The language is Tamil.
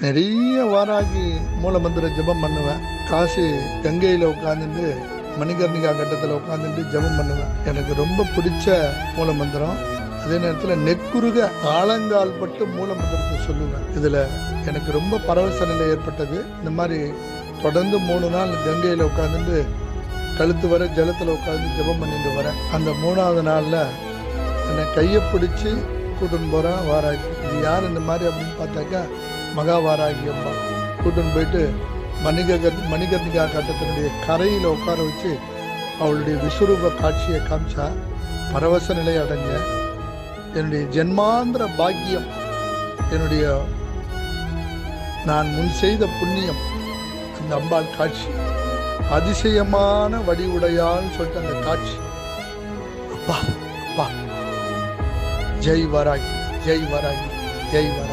நிறைய வாராகி மூலமந்திர ஜெபம் பண்ணுவேன். காசி கங்கையில் உட்காந்துட்டு மணிகர்ணிகா கட்டத்தில் உட்காந்துட்டு ஜெபம் பண்ணுவேன். எனக்கு ரொம்ப பிடிச்ச மூலமந்திரம். அதே நேரத்தில் நெக்குருக ஆழங்கால் பட்டு மூலமந்திரத்தை சொல்லுவேன். இதில் எனக்கு ரொம்ப பரவச நிலை ஏற்பட்டது. இந்த மாதிரி தொடர்ந்து 3 நாள் கங்கையில் உட்காந்துட்டு கழுத்து வர ஜலத்தில் உட்காந்து ஜெபம் பண்ணிட்டு வரேன். அந்த 3ஆவது நாளில் என்னை கையை பிடிச்சி கூட்டுன்னு போகிறேன் வாராகி. இது யார் இந்த மாதிரி அப்படின்னு பார்த்தாக்கா மகா வாராகி அம்மா. கூட்டுன்னு போயிட்டு மணிகர்ணிகா கட்டத்தினுடைய கரையில் உட்கார வச்சு அவளுடைய விஸ்வரூப காட்சியை காமிச்சா. பரவச நிலை அடைஞ்ச என்னுடைய ஜென்மாந்திர பாக்கியம், என்னுடைய நான் முன் செய்த புண்ணியம், அந்த அம்பாள் காட்சி அதிசயமான வடிவுடையான்னு சொல்லிட்டு அந்த காட்சி. அப்பா அப்பா, ஜெய் வாராகி, ஜெய் வாராகி, ஜெய் வாராகி.